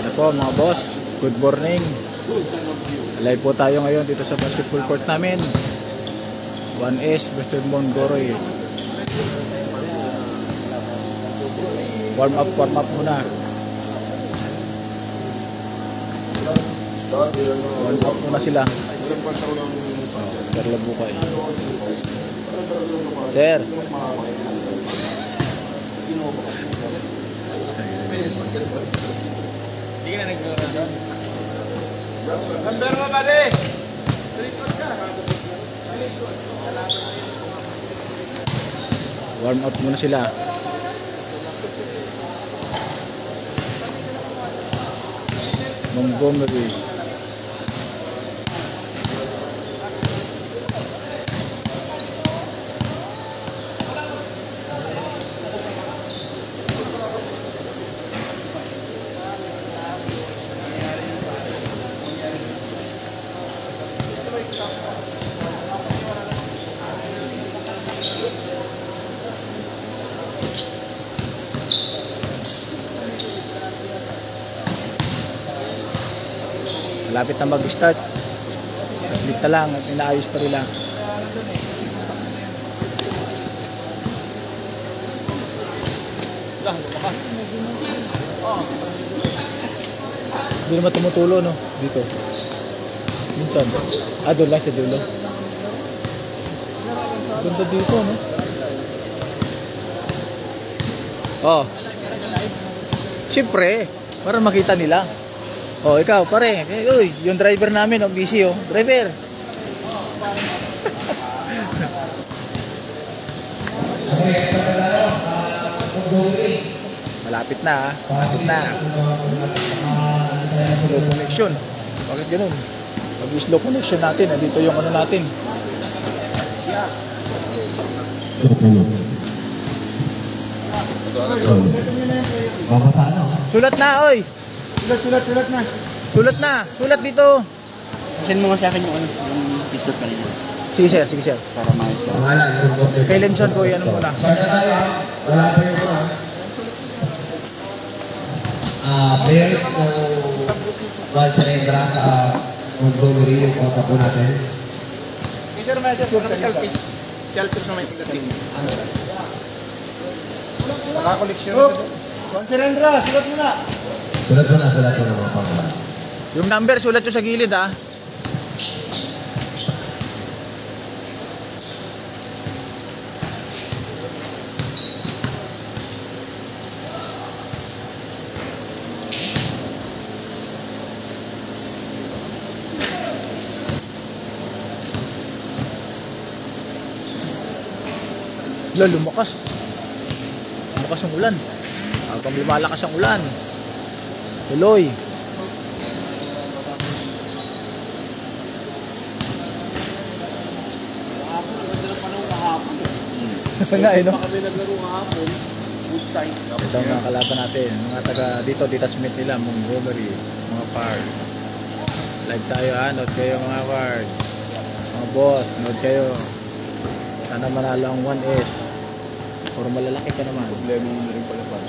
Yan po mga boss, good morning. Live po tayo ngayon dito sa basketball court namin. 1S Western Monggoroy. Warm up muna. Warm up muna sila. Sir Labukay. Sir. Hindi ka na nagkaroon. Number mo ba di? Warm up muna sila. Montgomery. Malapit na mag-start. Saglit na lang at inaayos pa rin lang. Hindi naman tumutulo, no? Dito. Minsan. Doon lang sa dulo. Ganda dito, no? Siyempre, para makita nila. Ikaw, pare. Uy, yung driver namin, busy, Driver. Malapit na, Malapit na. Slow connection. Bakit ganun? Mag-slow connection natin. Nandito yung ano natin. Sulat na, oy! Sulat dito. Send mo nga sa akin yung picture kanina. Sige sir. Para maayos siya. Kay Lemson ko, yan muna. Wala pa yun muna. Players ng Valsarendra, Montgomery, yung kota po natin. Sir, may selfies. Selfies na may tingin. Nakakoleksyon. Valsarendra, sulat mo na. Sulat mo na mga pangalaman. Yung number, sulat nyo sa gilid, Lumakas. Lumakas ang ulan. Habang lumalakas ang ulan. Tuloy. No? Ito ang mga kalaban natin. Mga taga dito, detachment nila. Montgomery. Mga parts. Live tayo, note kayo mga parts. Mga boss, note kayo. Sana manalo ang 1S. Or malalaki ka naman. Problema mo na rin pala pa.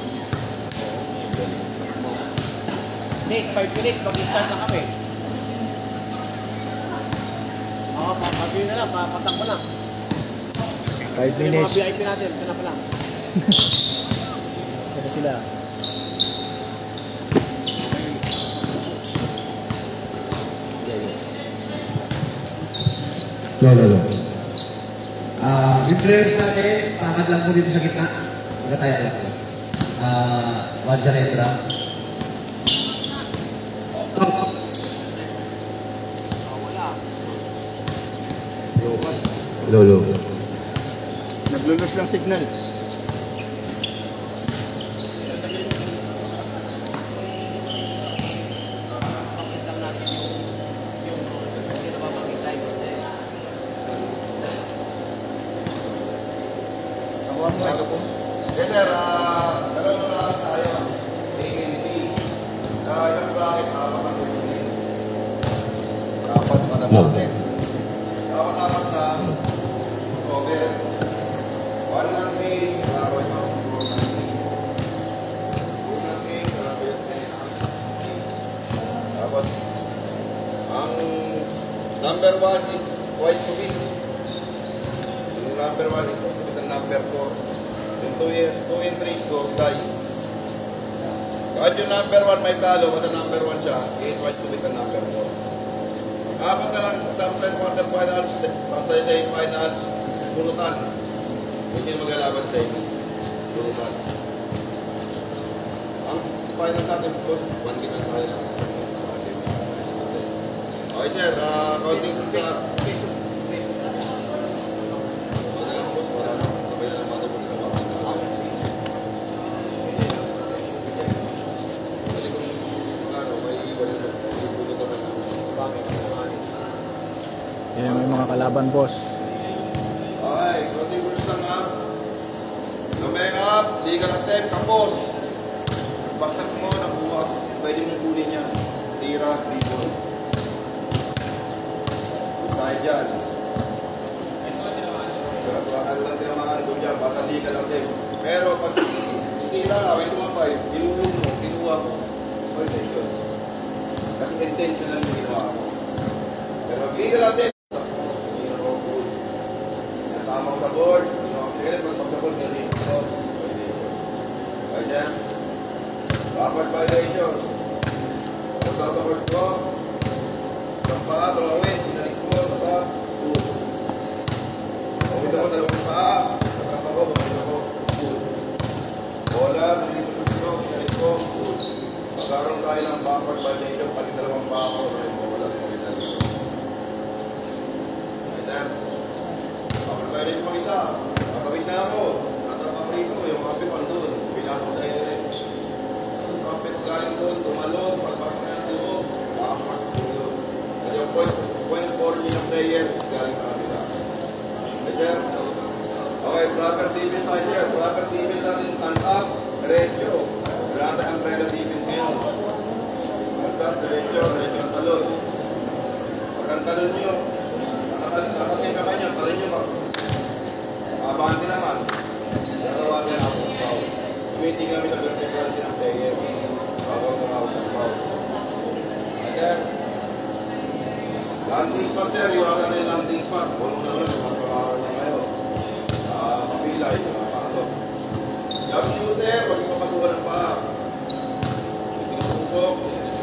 Next 5 minutes, mag-start na kami. Papagin na lang, papatak mo lang. 5 minutes. Yung mga VIP natin, ito pa lang. Ano sila? No. Yung players natin, pangad lang po dito sa gitna. Magkataya lang. Valsarendra. Lolo. Naglulus lang signal. Number 1 is twice to beat. Yung number 1 is twice to beat ang number 4. Yung 2 and 3 is to die. Kahit yung number 1 may talo, basta number 1 siya, twice to beat ang number 4. Apat na lang, tapos tayo quarterfinals, tapos tayo semifinals, pulutan. Kung sino maglalaban sa semis, pulutan. Ang final natin po, 1 game na tayo. Okay sir, counting ka. Yan may mga kalaban, boss. Okay, counting rules lang ha. Lumeng up, legal attempt, tapos. Baksak mo, nakuha. Pwede mong kunin yan. Tira, dribble. Tayo dyan. Ano lang tinamaan doon dyan, basta legal attempt. Pero pag tira, away sumapay, binulong mo, kinuha mo. Pwede yun. Kasi intentional yung ginawa mo. Pero legal attempt. Tama sa board, pag sa board, galing ito. Pwede yun. Kaya dyan. Backward violation. Pag sa board ko, isang paa, tumawin, inalik ko, baka, shoot. Tumawin ako, dalawang paa, baka ako, bumalik ako, shoot. Bola, inalik ko, shoot. Magkaroon tayo ng backward violation, pati dalawang paa ako, bola, inalik ko. Kaya dyan. Pwede mo isa, nakawit na ako, natrapa ko rito, yung kapit ko doon, pinako sa ere. Yung kapit galing doon, tumalon, pagpasok na yung tubo, makapak ko doon. Kasi yung point 4 ng player is galing sa kapita. Okay, sir? Okay, proper defense tayo, sir. Proper defense natin, stand up, diretso. Wala natin umbrella defense ngayon. Diretso ang talon. Pag ang talon nyo, nakasay kamay nyo, talon nyo ba? Abante naman, natawagan ako ng foul. Tumiting kami sa verticality ng player. Bawal ng out ng foul. Again, landing spot sir, iwasan na yung landing spot. Kung ano naman, magpapakawal na kayo. Mapilay, makapasok. Jump shooter, pag ipapasukan ng paa. Tinusok,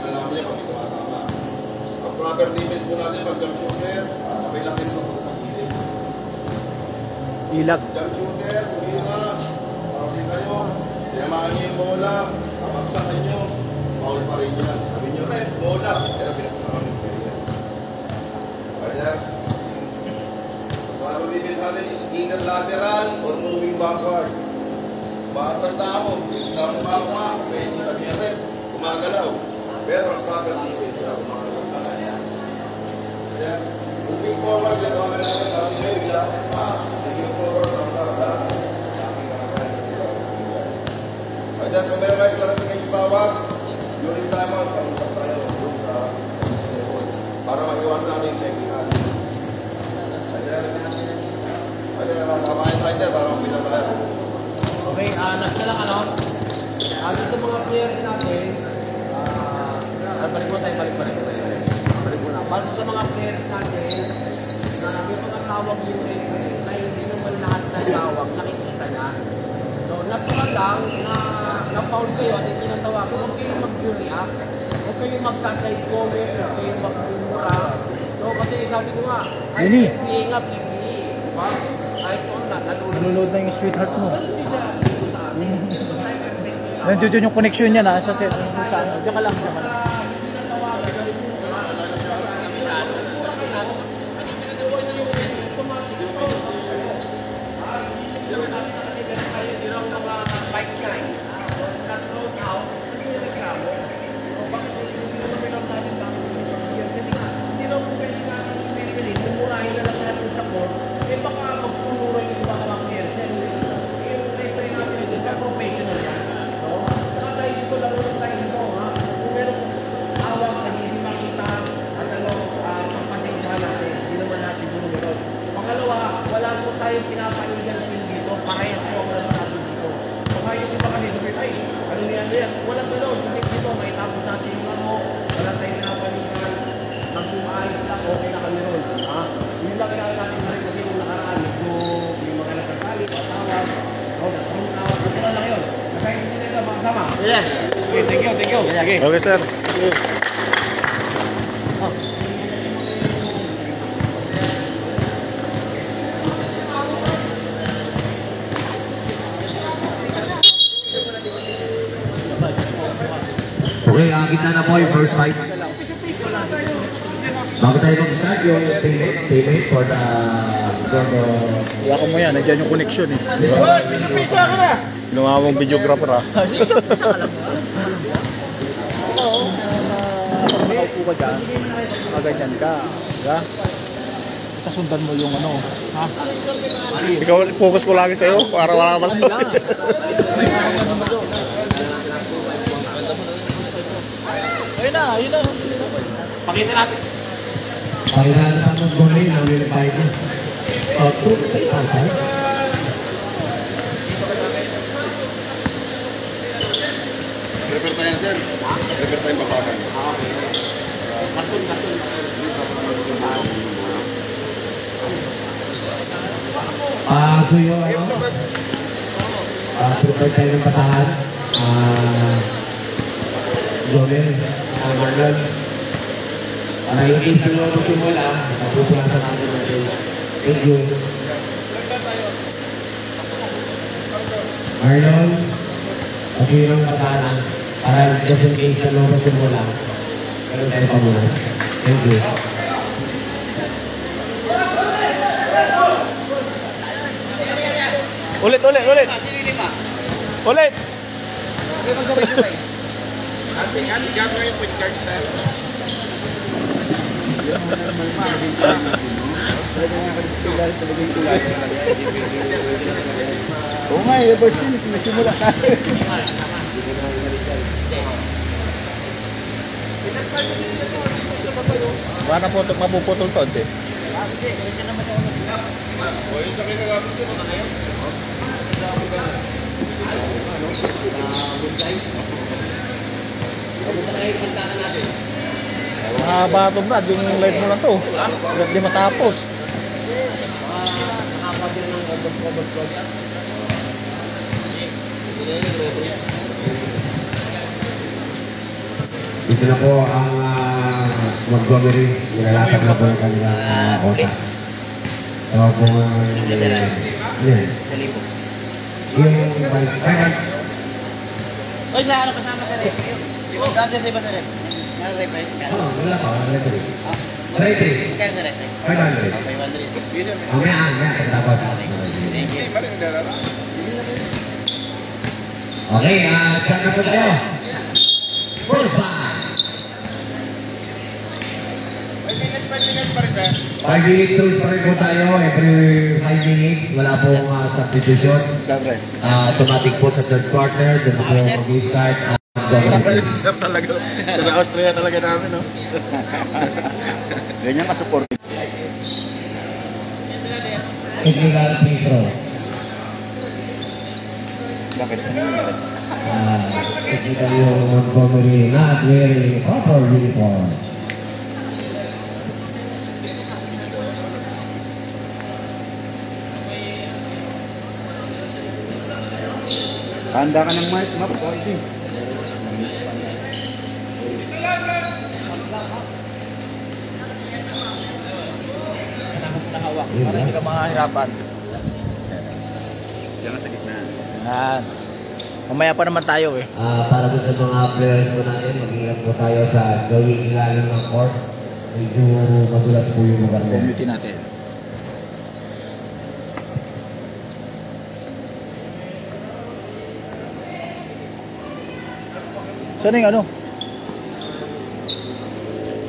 tinalaman niya pag itumatama. Ang proper defense po natin, pag jump shooter, mapilakin mo sa gilid. Ilag. Jump shooter, kumili na. Pagkakin kayo. Tinamaan niyo yung bola. Kapagsakan niyo. Foul pa rin yan. Sabi niyo, red, bola. Pero pinagsakan yung player. Kaya, paano defense natin is either lateral or moving backward. Batas na ako. Tapos pa ako nga. Pwede sabi niya, red, gumagalaw. Pero ang proper defense siya. Gumagalaw sa kanya. Kaya, moving forward, gano'n na naman. Dati ngayon, bila ako pa. Moving forward, ang tarap. Kaya kung meron kayo talagang kayo tawag, during time out, pag-usap tayo para mag-iwasan natin yung technical. Kaya kamahin tayo siya para mag-pila tayo. Okay, last na lang ano. Sa mga players natin, balik mo tayo. Para sa mga players natin, yung mga tawag yung referee na hindi naman lahat ng tawag nakikita na. No, natural lang na foul kayo at hindi nang tawag. Huwag kayong mag-react. Huwag kayong magsaside comment. Huwag kayong mag-mura. No, kasi sabi ko nga, ay hindi nga pili. Diba? Kahit kung Nanonood na yung sweetheart mo. Nandiyo yung connection niya na sa set. Diyan ka lang. Okay, thank you. Sige. Okay, sir. Okay, gitna na po yung first fight. Bago tayo mag-start yung teammate for the Iwakan mo yan, nandiyan yung connection eh. Pisa ka na! Ginawa mong videographer ah. Nakaupo ka dyan, ganyan ka. Diba? Ito sundan mo yung ano, ha? Ikaw, focus ko lagi sa'yo para wala ka masabi. Ayun na. Pakita natin. Pakilala sa mga goalie na will-fight na. 2,000. Prepare tayo sir. Prepare tayo babakan. Karton. So yung prepare tayo ng pasahan. Goalie. Marlon. Hindi sila magsimula. Napupulang sa natin. Thank you. Marlon. Okay yung pasahan. Para just in case na naman simula. Meron tayo pamunas. Thank you. Ulit. Ulit! Ating gagawin point guard sa Oo nga, ever since nagsimula ka. Wala na po mapuputol to, ante. Batong Brad, yung live mo lang to. Huwag di matapos. Ito na po ang Montgomery. Nilalatag na po yung kanilang otak. Ito po yung Oy, sa ano kasama sa rep? Saan sa iba sa rep? Ano rep? wala pa, referee. Referee. Kaya sa rep? 500. 500. Mamaya, tapos. Okay, start na po tayo. First fight. 5 minutes pa rin sir. 5 minutes rules pa rin po tayo. Every 5 minutes, wala pong substitution. Automatic po sa third quarter. Doon po mag-start. Sir talaga. Sa Austria talaga namin, no? Ganyan ka-support. Technical free throw. Bakit? Technical yung Montgomery not wearing proper uniform. Handa ka ng mic, map, o isi. Nakahawak, para hindi ka mahihirapan. Diyan sa gitna. Yan. Mamaya pa naman tayo eh. Para po sa mga players po natin, mag-ingat po tayo sa gawing ilalim ng court. Medyo madulas po yung lugar na. Committee natin. Saan yung ano?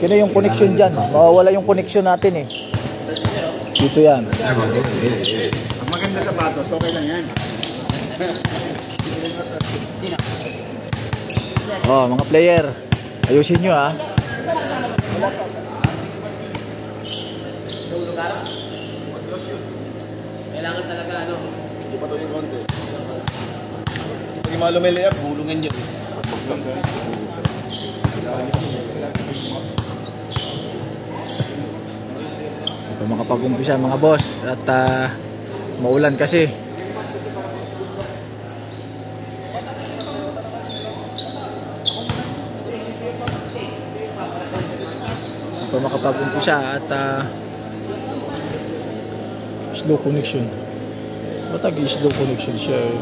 Kaya yung connection dyan. Mawawala yung connection natin eh. Dito yan. Ang maganda sa batos, okay lang yan. Oh, mga player. Ayusin nyo ah. Kailangan talaga ano. Hindi pa to yung konti. Pag yung mga lumilayap, bulungan dyan. Ito makapag-umpisa mga boss. At maulan kasi. pa makapag-umpisa at slow connection. Ba't slow connection siya eh?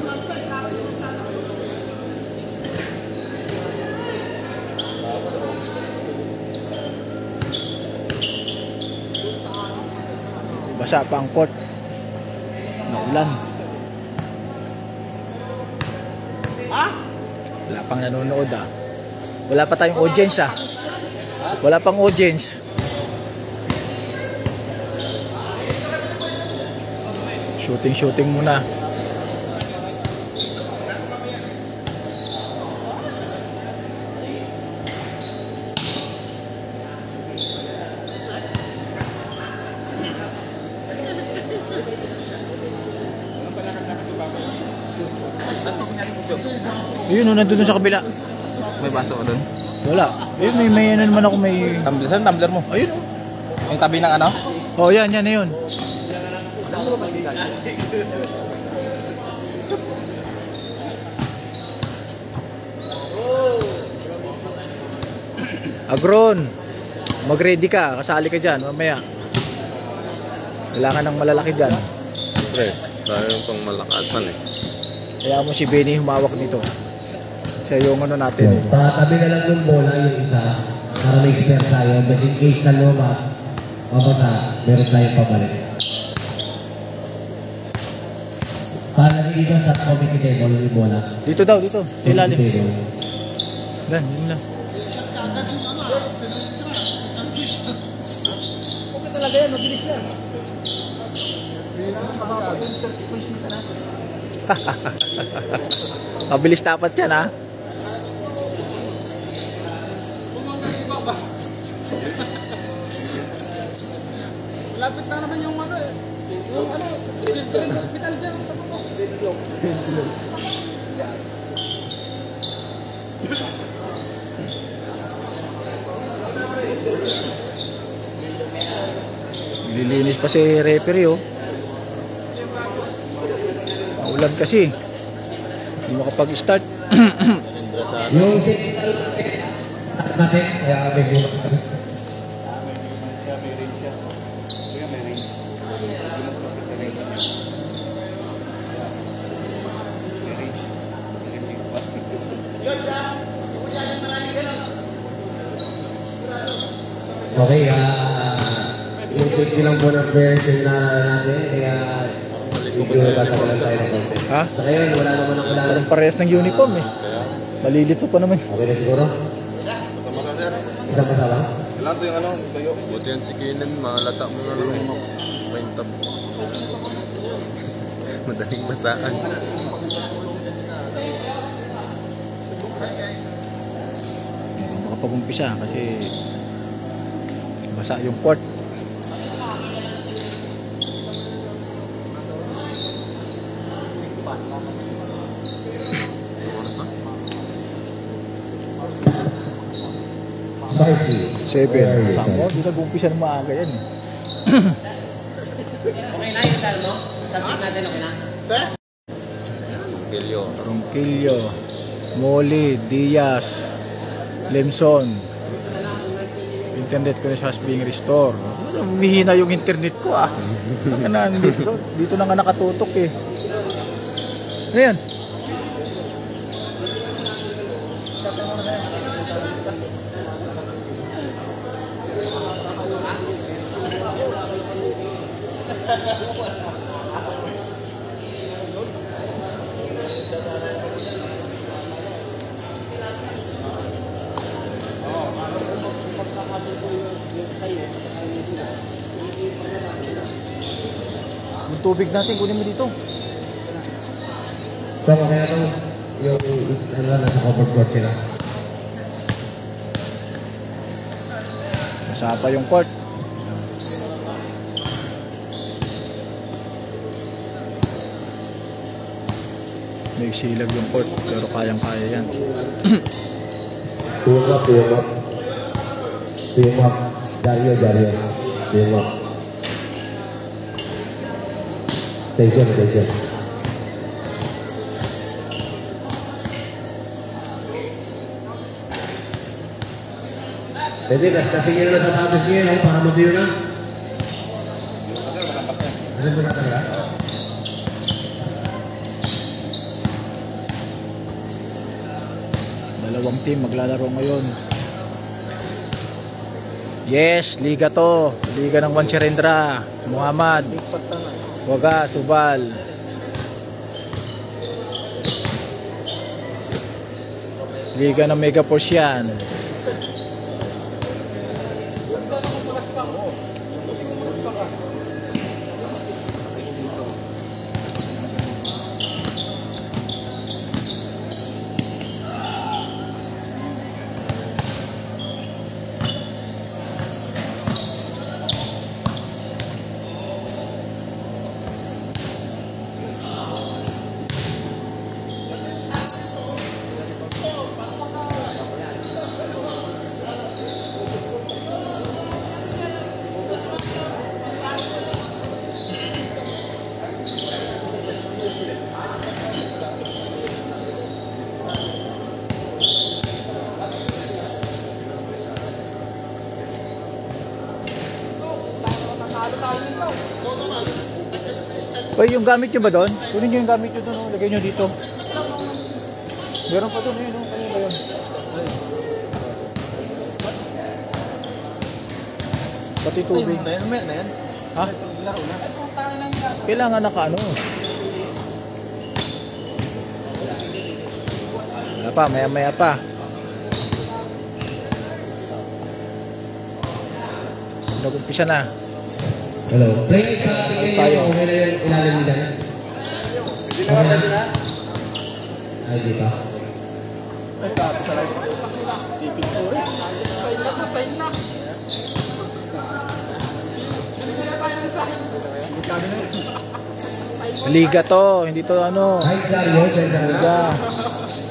Basa pa ang court. Naulan. Wala pang nanonood ah. Wala pa tayong audience ah. Wala pang audience. Shooting muna. Yun, nandun sa kabila. May baso ko doon. Wala. Ayun, may ano naman ako, may... Tumbler, saan tumbler mo? Ayun oh. Yung tabi ng ano? Oh, yan na yun. Agron, mag-ready ka, kasali ka dyan, mamaya. Kailangan ng malalaki dyan. Pre, tayo yung pang malakasan eh. Kaya mo si Benny humawak dito. Siya yung ano natin eh. Patabi na lang yung bola yung isa para may spare tayo. But in case na lumabas, mabasa, meron tayong pabalik. Para dito sa committee table yung bola. Dito daw, dito. Ilalim. Committee table. Dan, yun lang. Okay talaga yan, mabilis yan. Mabilis dapat yan ha. Malapit na naman yung ano eh. Yung ano, children's hospital dyan. Lilinis pa si referee oh. Maulan kasi. Hindi makapag-start. Yung signal natin, kaya medyo okay, yung safety lang po ng players yung natin, kaya medyo tatagalan tayo ng konti. Ha? Sa ngayon, wala naman ang kailangan. Parang parehas ng uniform eh. Malilito pa naman. Okay na siguro? Masa-masa sir. Isa-masa lang? Kailangan to yung ano, tayo. Buti yan si Keenan, malata mo na lang yung maintap. Madaling masaan. Makapag-umpisa kasi basa yung court. Sarsi. 7. Saan mo? Di nag-umpisa ng maaga yan eh. Okay na yung ano? Subject natin, okay na? Gelyo. Ronquillo, Molly, Diaz, Lemson. Internet connection being restored. Humihina yung internet ko ah. Dito na nga nakatutok eh. Ayan. Yung tubig natin, kunin mo dito. Ito, kaya ito, yung ano, nasa covered court sila. Masapa yung court. May silag yung court, pero kayang-kaya yan. Tuyong up. Tuyong up. Dario. Tuyong up. Tension. Pwede, kasi nyo na sa sapatos nyo yun, para matuyo na. Ano ba na talaga? Dalawang team maglalaro ngayon. Yes, liga to. Liga ng Wansirendra. Muhammad. Waga, Subal. Liga ng Mega Force yan. Uy, yung gamit nyo ba doon? Kunin nyo yung gamit nyo doon, oh. Lagay nyo dito. Meron pa doon, yun, oh. Ano ba yun? Pati tubig. Ano na yan? Ha? Kailangan naka ano. Wala pa, maya pa. Nag-umpisa na. Hello. Play sa ating Tayo. okay na yung ilalim nila. Okay na? Ay, di pa. Sign na. Liga to, hindi to ano. Ay, Dario, send ka na. Liga.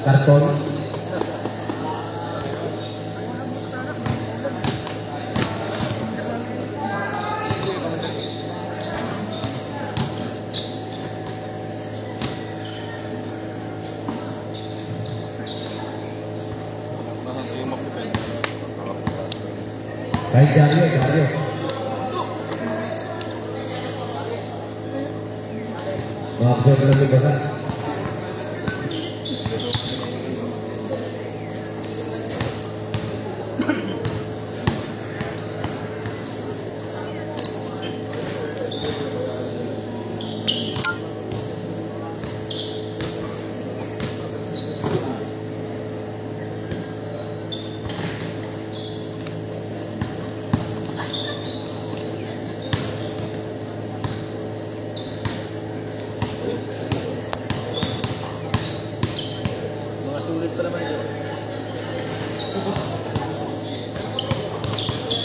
Karton. Ay, Dario. Makakasok na yung baka.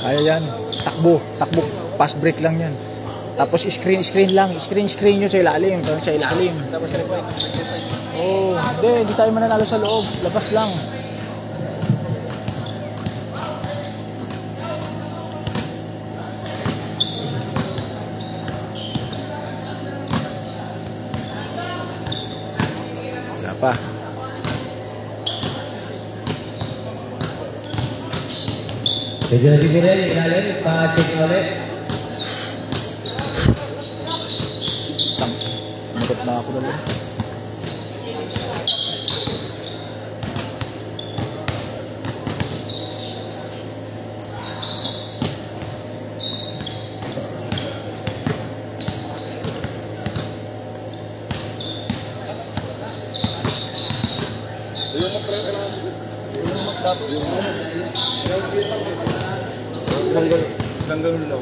Kaya yan. Takbo. Pass break lang yan. Tapos screen lang. Screen nyo sa ilalim. Sa ilalim. Tapos sa point. Oh, hindi tayo mananalo sa loob. Labas lang. Wala pa. Medyo na siguro yan, yung ilalim. Pa-check na ulit. Magot na ako naman. Tanggal lang.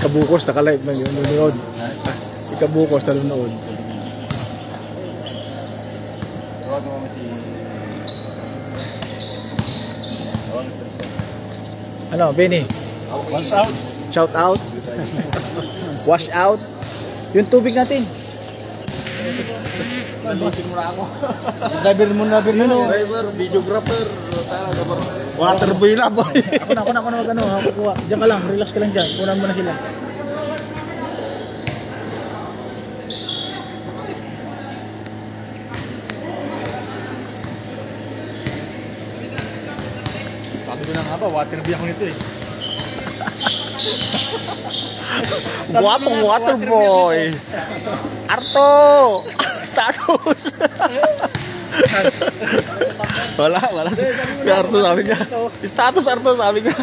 Ikabukos, nakalive man yun. Nanonood. Ikabukos, nanonood. Ano, Benny? Once out. Shout out. Wash out. Yung tubig natin. Driver mo. Driver, videographer. Water boy na boy. Ako na mag-ano. Ako kuha. Diyan ka lang. Relax ka lang dyan. Kunan mo na sila. Sabi ko na nga ba, water boy ako nito eh. Guwapong water boy. Arto! Status! wala. Si Arto sabi niya. Status Arto sabi niya.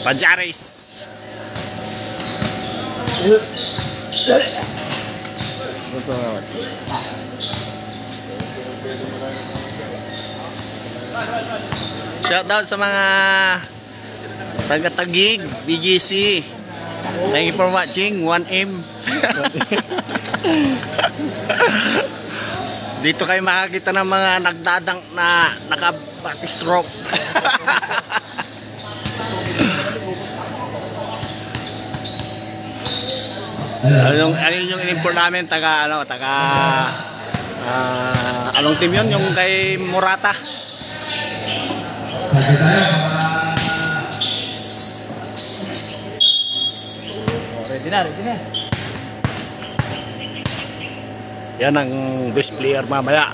Pajaris! Shoutout sa mga taga-Taguig, BGC. Thank you for watching 1M. Dito kayo makakita ng mga nagdadang na naka-backstroke. Anong yung in-import namin anong team yun? Yung kay Morata. Ready na. Yan ang best player mamaya.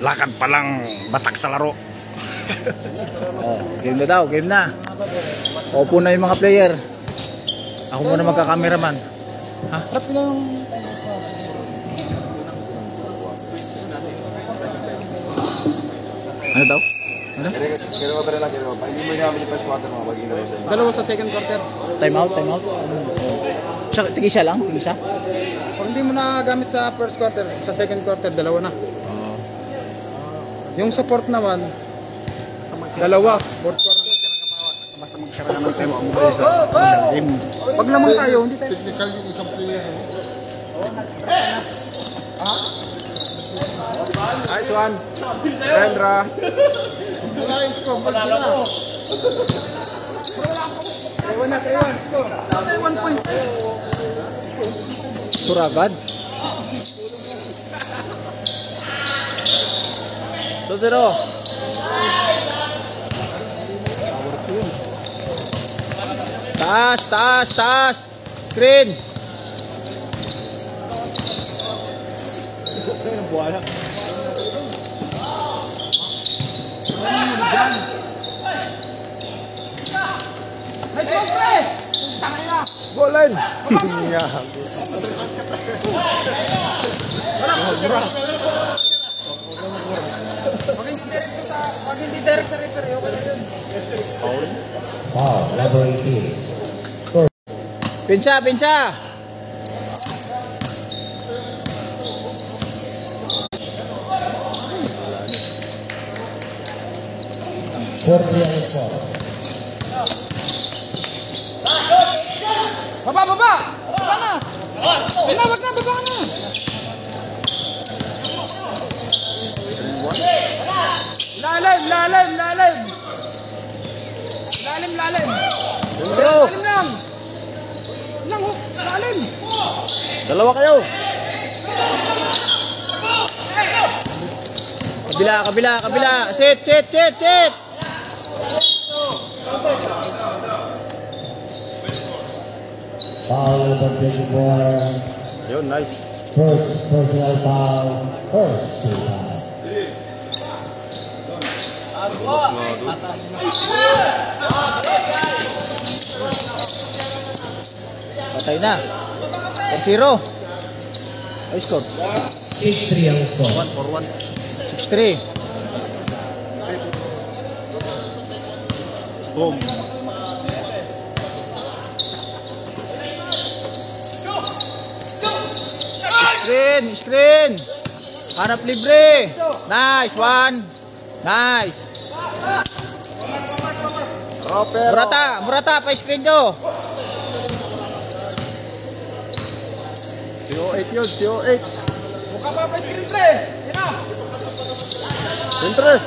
Lakad pa lang batak sa laro. Game na. Opo na yung mga player. Ako muna magka-cameraman. Ha? Harap lang. Ano daw? Kaya ba lang, hindi mo namin yung first quarter mga baging na rin. Dalawa sa second quarter. Time out. Tigisa lang? Kung hindi mo na gamit sa first quarter, sa second quarter, dalawa na. Yung support naman, dalawa, fourth quarter. Basta magkara ka ng time out mo sa team. Pag naman tayo, hindi tayo. Technical yung isang player. Nice one. Rendra. Wala yung score, balik na. Kaiwan, score. 1 point. Suragad. 2-0. Taas. Screen. Buwana. Bolan. Pag hindi direct sa referee, okay na yun. Foul, number 18. Pinsa. Fourth ang score. Baba na! Wag na, baba na! Lalim! Bro. Lalim! Dalawa kayo. Kabila. Sit. Foul number 24. Yun, nice. First personal foul. First team foul. Patay na. 4-0. Ay, score. 6-3 ang score. 6-3. Boom. Screen. Hanap libre. Nice, one. Nice. Murata, pa-screen nyo. CO8 yun, CO8. Buka pa screen pre. Sino? Siyempre.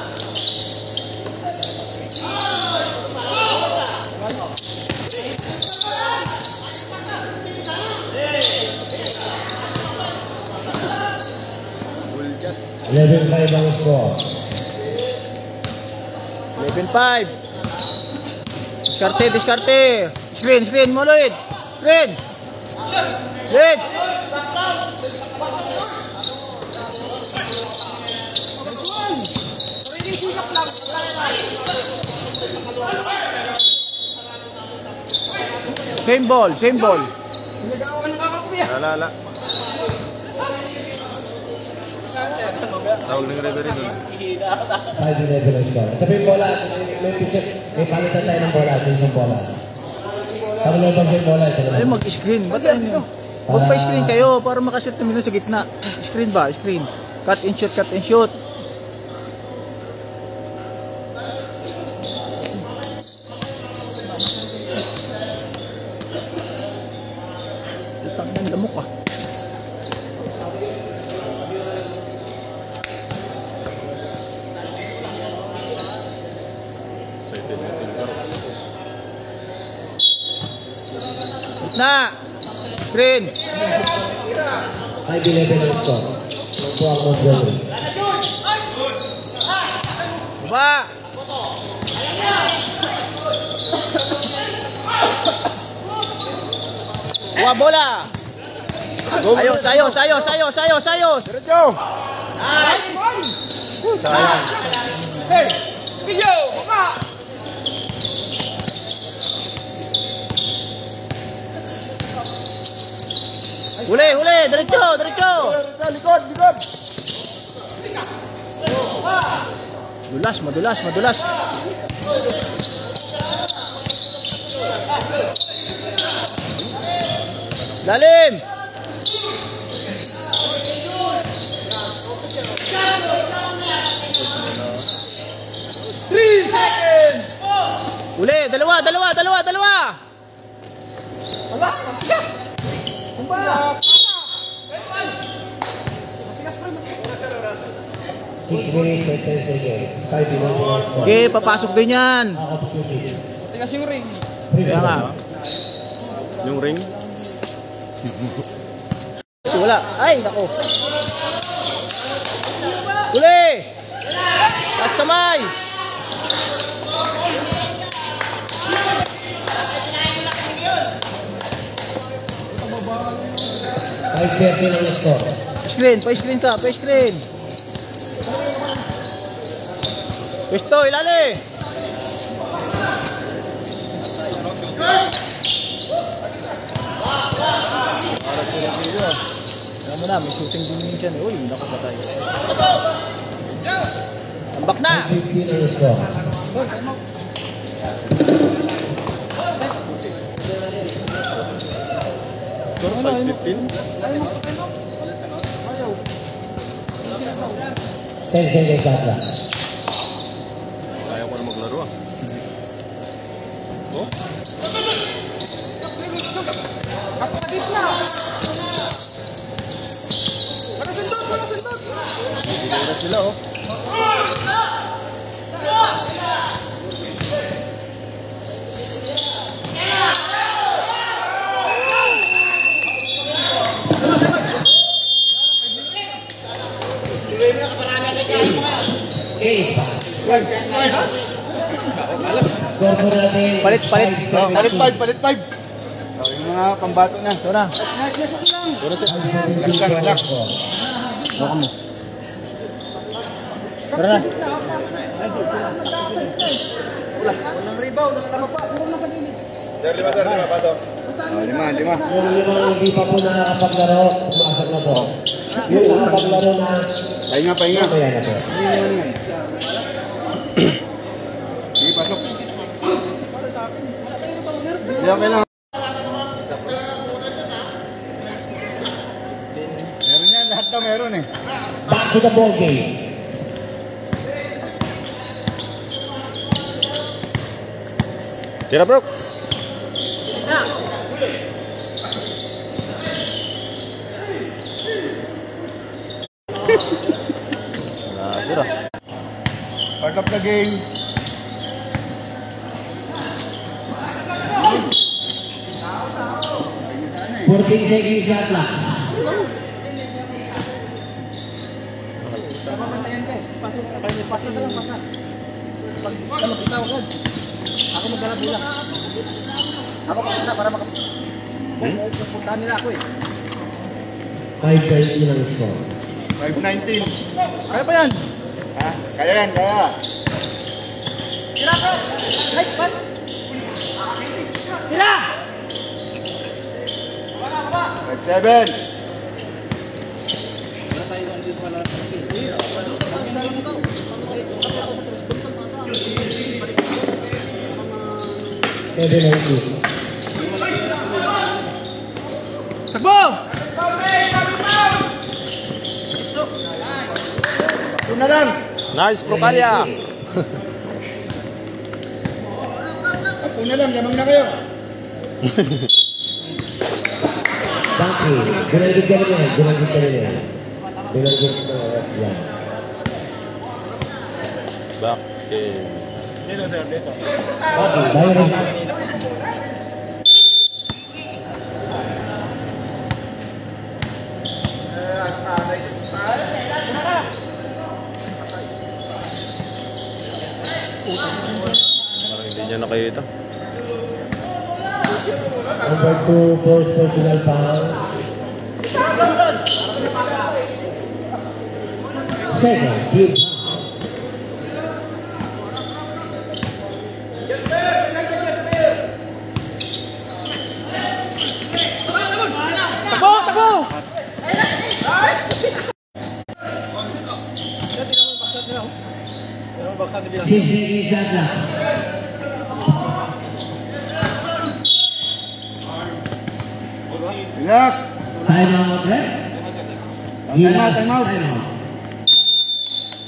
Buljas. 11-5 ang score. 11-5. Diskarte. Screen mo, Lloyd. Screen. Same ball. Lala. Tawag ng referee doon. 5-11 ang score. Ito yung bola. May palitan tayo ng bola. Ito yung bola. Tama na ba yung bola? Ito Ay, naman. mag-screen. Ba't yan? Huwag pa screen kayo para makashoot ng sa gitna. Screen ba? Screen. Cut and shoot. Utang ng lamok ah. Gitna. Screen. 5-11 ang score. Ito ang Montgomery. Ba. Buah bola. Ayos. Diretso. Sayang. Hey! Video! Buka! Huli, diretso. Likod. Madulas. Lalim. Huli, dalawa. Matigas pre. 6 minutes and 10 seconds. 5-11 ang score. Okay, papasok din yan. Opportunity. Matigas yung ring. Kaya nga. Yung ring. Wala. Ay, nako. Huli. Taas kamay. $5.13 ang score. Pa-screen ka. Pwesto, ilali. Alam mo na, may shooting din yun dyan. Uy, naku patay. Tambak na. 15 ang score. Score 5-15. 10 seconds atla. Kaya ko na maglaro ah. Oh? Kapatid na! Wala sundot! Hindi sila oh. Case pa. Score po natin. Palit. Palit 5. Yung mga pambato na. Ito na. Relax. Baka mo. Tara na. Walang rebound, nakakaba pa. Puro nasa gilid. Lima, Pato. Lima. Yung hindi pa po nakakapaglaro, pumasok na po. Yung nakapaglaro na, Pahinga. mamaya na po. Sige, pasok. Okay lang. Meron yan, lahat daw. meron eh. Back to the ball game. Tira, Brooks. Tira. Part of the game. Fourteen seconds shot clocks. Ako magdala bola. Ako pakita para makapuntahan nila ako eh. 5:30 lang score. 5:19. Kaya pa yan. Ha? Kaya yan, kaya. Tira bro! Nice pass! Tira! 5-7. Takbo! Ito na lang. Nice, Procalya. Ito na lang, lamang na kayo. Baki, gunagit ka rin yan. Gunagit ka rin yan. Gunagit ka rin yan. Back. Okay. Baki, bayo rin. Parang hindi niya nakita. Number 2, first personal foul. Second, team foul. Takbo! Takbo! 6 seconds shot clocks. Relax. Time out, right? Gilas, Time out. time out.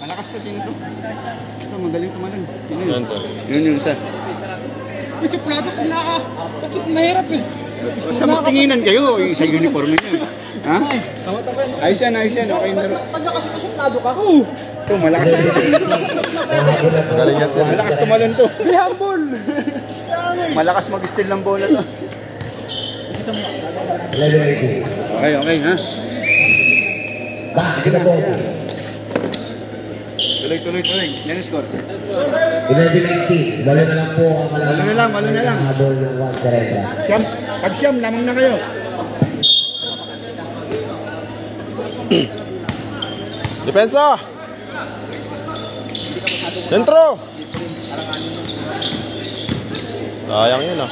Malakas kasi ito. Ito, magaling tumalan. Yan, sir. Yun yung isa. Gusto plato kung naka. Kasi mahirap eh. Basta magtinginan kayo, isa uniform niya. Ha? Ayos yan, ayos yan. Okay na rin. Pag nakasuplado ka. Ito, malakas. Galing yan, sir. Malakas tumalon to. Be humble! Malakas mag-steal ng bola to. 11-18. Okay, okay, ha? Back to the ball game. Tuloy, tuloy, tuloy. Yan ang score. 11-19. Walo na lang po ang Walo na lang, walo na lang. Habol ng Juan Carrera. Siyam, pag siyam, lamang na kayo. Depensa! Sentro! Sayang yun ah.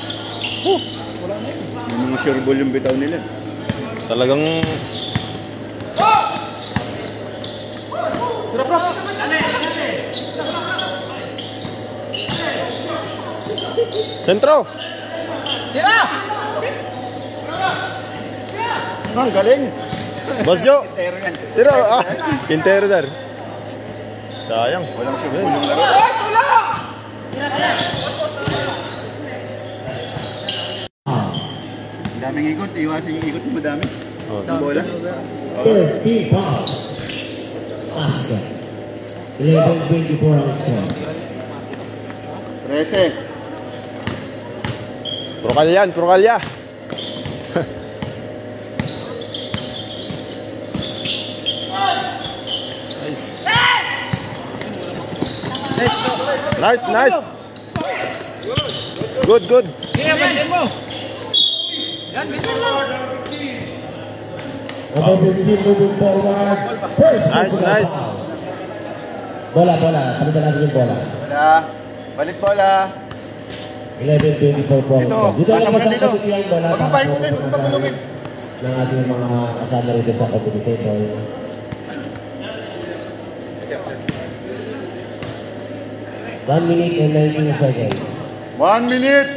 Yung mga sure ball yung bitaw nila. Talagang... Sentro! Tira! Ang galing. Boss Joe! Pero yan. Tira! Ah! Quintero dar. Sayang. Walang sure ball yung laro. Ang daming ikot. Iwasan yung ikot mo madami. Oh. Ang bola. 13 foul. Basket. 11-24 ang score. 13. Procalya yan, Procalya. Nice. Nice, nice. Good, good. Kaya bantin mo! Yan, bantin mo! Number 15 moving forward. First. Nice, nice. Bola, bola. Palitan natin yung bola. Bola. Balik bola. 11-24 po ang Dito, score. Dito pasok lang na sa dito. kapitiyang bola. Huwag mong paikutin, huwag mong pagulungin. Ng ating mga kasama rito sa competitor. One minute and 19 seconds. 1 minute.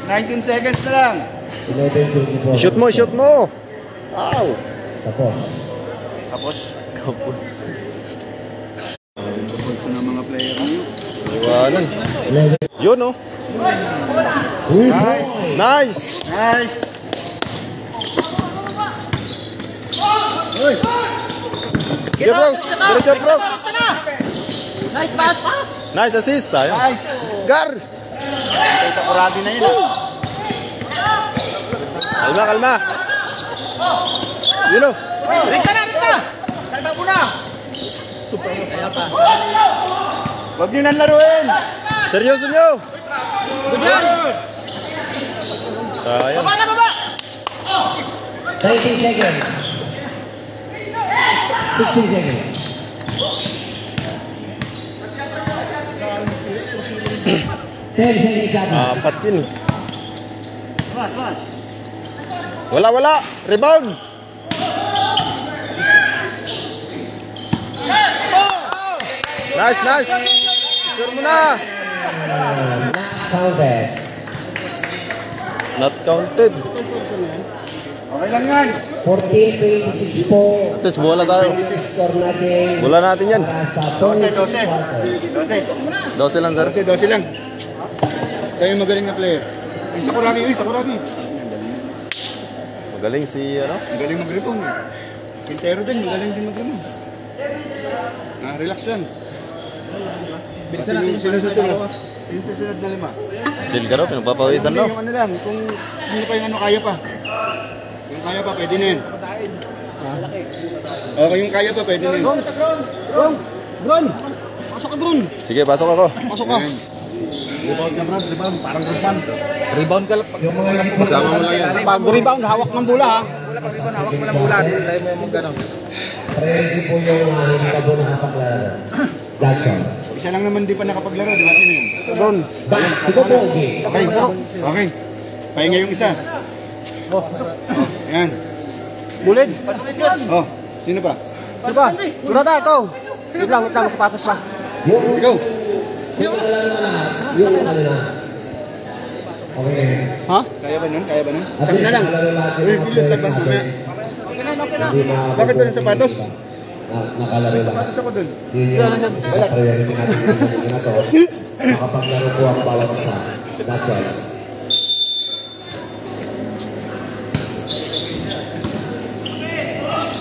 19 seconds na lang. 11-24. Shoot mo, shoot mo. Wow. Tapos. Kapos. Kapos. Kapos na mga player niyo. Iwanan. Yun, oh. Nice. Nice. Sige, Brooks. Diretso, Brooks. Nice pass! Nice assist. Sayang. Nice. Gar. Sa kuradi na yun. Kalma, kalma. Yun, oh. Rita na! Kalma muna! Huwag niyo nang laruin. Seryoso nyo. Sayang. Baba na baba! 19 seconds. 16 seconds. 10 seconds left. Apat yun. Wala, wala. Rebound. Nice, nice. Sure mo na. Not counted. Not counted. Okay lang yan. 14-26 po. Tapos bola tayo. Score natin. Bola natin yan. Para sa 12. 12 lang, sir. 12 lang. Kayo magaling na player. Sa kuradi, sa kuradi. Magaling si, ano? Magaling mag-rebound. Quintero din, magaling din mag-rebound. Relax lang. Bilisan natin yung sinusunod. Yung susunod na 5. Silgaro, pinagpapawisan daw. Yung ano lang, kung sino pa yung ano kaya pa. Yung kaya pa, pwede na yun. Okay, yung kaya pa, pwede na yun. Gron! Pasok ka, Gron! Sige, pasok ako. Pasok ka! Rebound ka, Brad. Rebound. Parang rebound. Rebound ka lang. Kasama mo lang yan. Pag rebound, hawak ng bola ha. Hawak mo lang bulan. Tayo mo yung mag-ganon. Priority po yung hindi pa po nakapaglaro. Jackson. Isa lang naman di pa nakapaglaro, di ba? Sino yun? Doon. Ito po, okay. Okay, okay. Pahinga yung isa. Ayan. Bulid! Oh, sino pa? Diba? Surata, ikaw! Wait lang, sapatos pa. Ikaw. Yung ano na. Okay. Ha? Kaya ba nun? Kaya ba nun? Sag na lang. Uy, bilis, sag lang. Bakit ba ng sapatos? Nakalaro lang. Sapatos ako dun. Yun yung priority natin na to. Makapaglaro po ang bawat isa. That's all.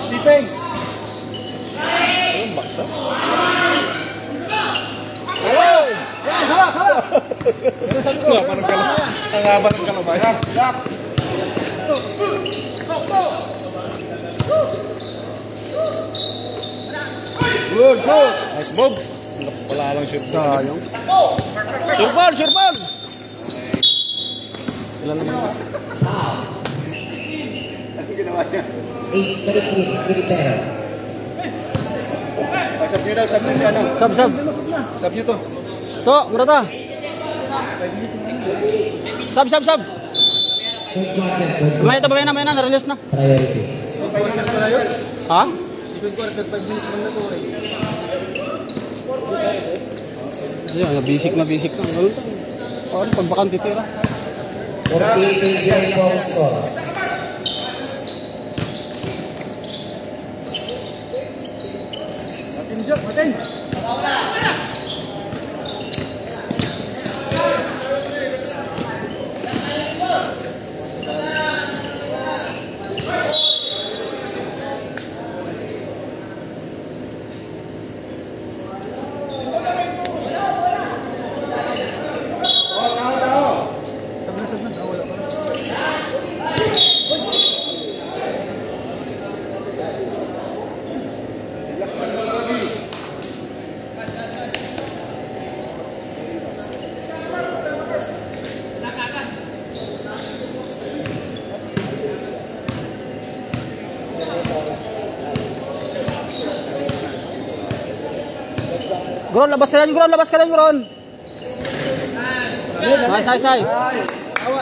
Sipeng! Parang kalabay. Ang haba ng kalabay. Good, good. Nice move. Wala lang shoot. Sayang. Sure ball, sure ball. Ilan naman ba? Ano ginawa niya? 8-3 Quintero. Sab niyo daw, sab niyo si ano? Sab! Sab niyo to. To, Murata! Sab! Mamaya na, na-release na. Priority. Ha? Ayun, basic na. Ganun. Paano pag bakang titira? 48 po ang score. Gron, labas ka na yun, Gron! Nice. Awa.